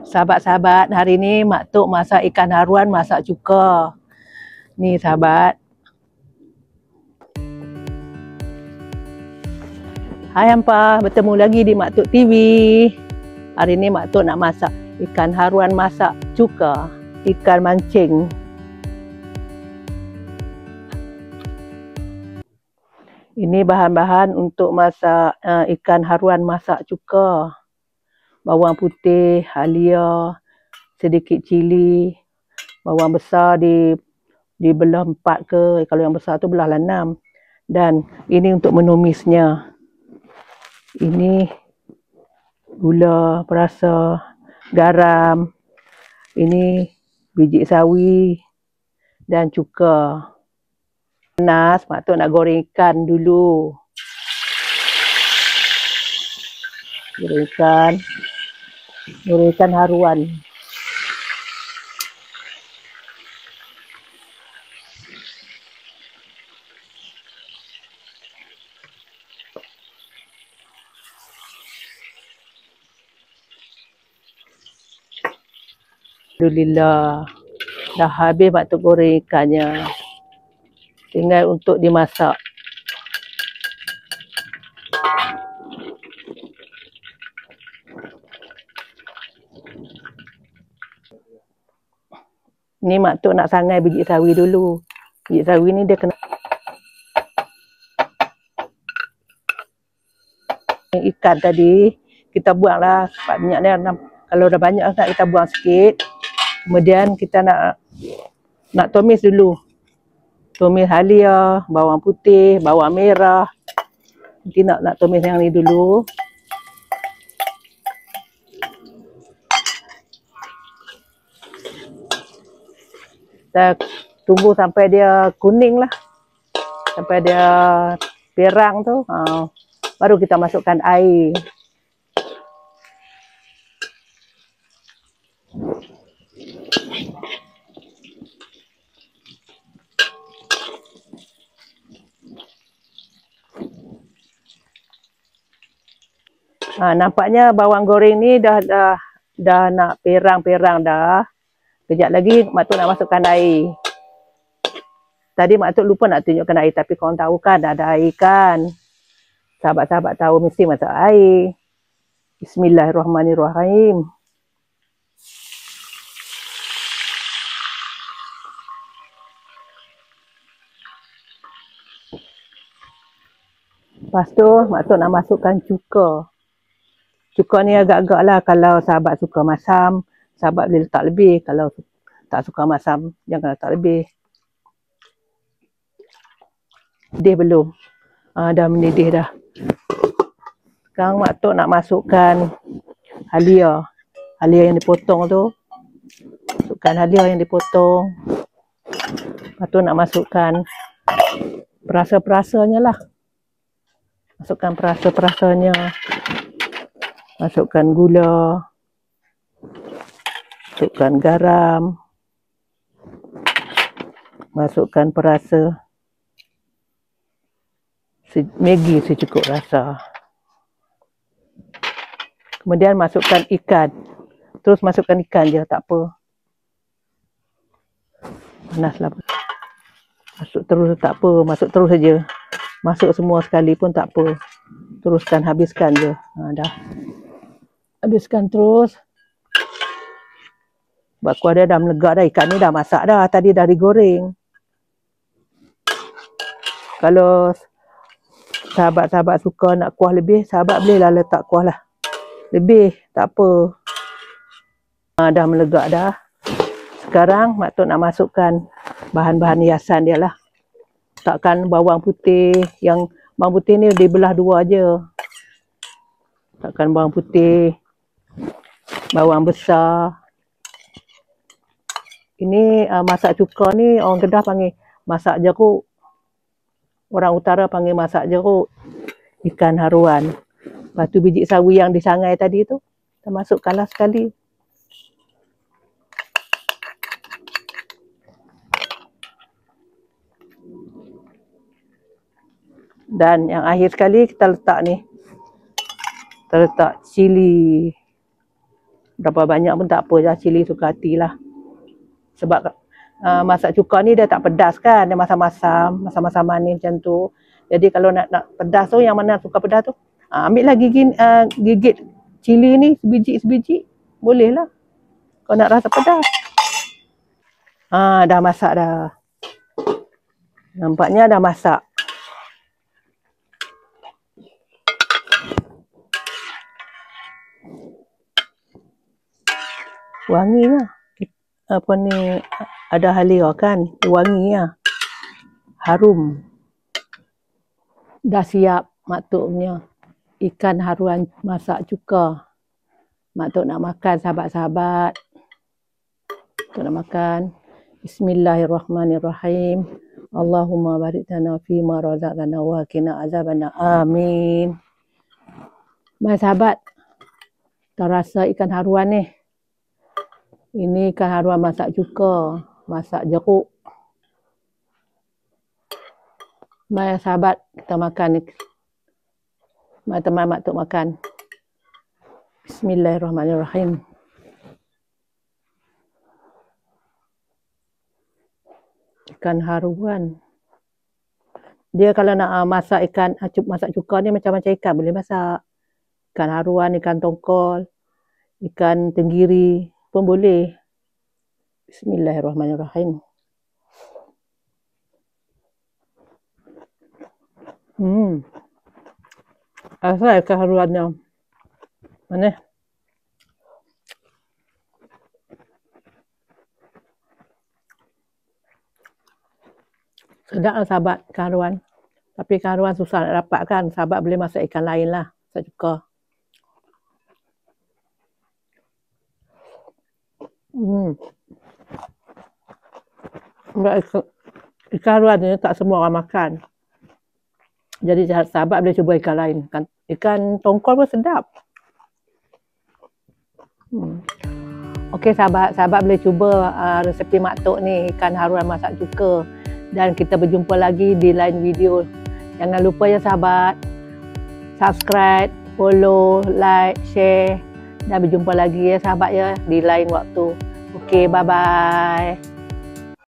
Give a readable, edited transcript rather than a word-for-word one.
Sahabat-sahabat, hari ni Mak Tok masak ikan haruan, masak cuka. Ni sahabat. Hai hampa, bertemu lagi di Mak Tok TV. Hari ni Mak Tok nak masak ikan haruan masak cuka, ikan mancing. Ini bahan-bahan untuk masak ikan haruan masak cuka. Bawang putih, halia, sedikit cili, bawang besar dibelah 4 ke, kalau yang besar tu belahlah 6. Dan ini untuk menumisnya. Ini gula perasa, garam, ini biji sawi dan cuka. Panas, Mak Tok nak goreng ikan dulu. Goreng ikan haruan. Alhamdulillah, dah habis Mak Tok goreng ikannya. Tinggal untuk dimasak. Ni Mak Tok nak sangai biji sawi dulu. Biji sawi ni dia kena ikan tadi kita buanglah sebab minyak dia. Kalau dah banyak nak kita buang sikit. Kemudian kita nak tumis dulu. Tumis halia, bawang putih, bawang merah. Nanti nak tumis yang ni dulu. Kita tunggu sampai dia kuning lah. Sampai dia perang tu. Baru kita masukkan air. Nampaknya bawang goreng ni dah nak perang-perang dah. Kejap lagi Mak Tok nak masukkan air. Tadi Mak Tok lupa nak tunjukkan air, tapi korang tahu kan ada air kan. Sahabat-sahabat tahu mesti masak air. Bismillahirrahmanirrahim. Lepas tu Mak Tok nak masukkan cuka. Cuka ni agak-agak lah, kalau sahabat suka masam, sahabat boleh letak lebih. Kalau tak suka masam, jangan letak lebih. Mendidih belum? Dah mendidih dah. Sekarang Mak Tok nak masukkan halia. Halia yang dipotong tu. Masukkan halia yang dipotong. Lepas tu nak masukkan perasa-perasanya lah. Masukkan perasa-perasanya. Masukkan gula. Masukkan garam. Masukkan perasa. Maggi secukup rasa. Kemudian masukkan ikan. Terus masukkan ikan je, tak apa. Panaslah. Masuk terus tak apa, masuk terus saja. Masuk semua sekali pun tak apa. Teruskan, habiskan je. Dah. Habiskan terus. Sebab kuah dia dah melegak dah. Ikan ni dah masak dah. Tadi dah digoreng. Kalau sahabat-sahabat suka nak kuah lebih, sahabat bolehlah letak kuah lah lebih. Tak apa. Dah melegak dah. Sekarang Mak Tok nak masukkan bahan-bahan hiasan dia lah. Letakkan bawang putih. Yang bawang putih ni dibelah 2 je. Letakkan bawang putih. Bawang besar. Ini masak cuka ni orang Kedah panggil masak jeruk. Orang utara panggil masak jeruk. Ikan haruan. Lepas tu biji sawi yang disangai tadi tu, kita masukkanlah sekali. Dan yang akhir sekali kita letak ni. Kita letak cili. Berapa banyak pun tak apa, cili suka hati lah. Sebab masak cuka ni dia tak pedas kan, dia masam-masam manis macam tu. Jadi kalau nak pedas tu, yang mana suka pedas tu, ambil lah gigit cili ni sebiji-sebiji, boleh lah kalau nak rasa pedas. Dah masak dah. Nampaknya dah masak. Wangi lah. Apa ni, ada halia kan, wangi lah. Harum. Dah siap Mak Tok punya ikan haruan masak cuka. Mak Tok nak makan, sahabat-sahabat. Tok nak makan. Bismillahirrahmanirrahim. Allahumma barik lana fi ma razaqtana wa qina azabannar. Amin. Baik sahabat, terasa ikan haruan ni. Ini ikan haruan masak cuka, masak jeruk. Mari sahabat, kita makan ni. Mari teman Mak Tok makan. Bismillahirrahmanirrahim. Ikan haruan. Dia kalau nak masak ikan, masak cuka ni macam-macam ikan boleh masak. Ikan haruan, ikan tongkol, ikan tenggiri pun boleh. Bismillahirrahmanirrahim. Rasa ikan haruannya. Mana? Sedap lah sahabat ikan haruan. Tapi ikan haruan susah nak dapat kan. Sahabat boleh masak ikan lain lah. Masak cuka. Ikan haruan ni tak semua orang makan. Jadi sahabat boleh cuba ikan lain. Ikan tongkol pun sedap. Okey sahabat boleh cuba resepi Mak Tok ni, ikan haruan masak cuka. Dan kita berjumpa lagi di lain video. Jangan lupa ya sahabat, subscribe, follow, like, share. Dan berjumpa lagi ya sahabat ya di lain waktu. Okey, bye-bye.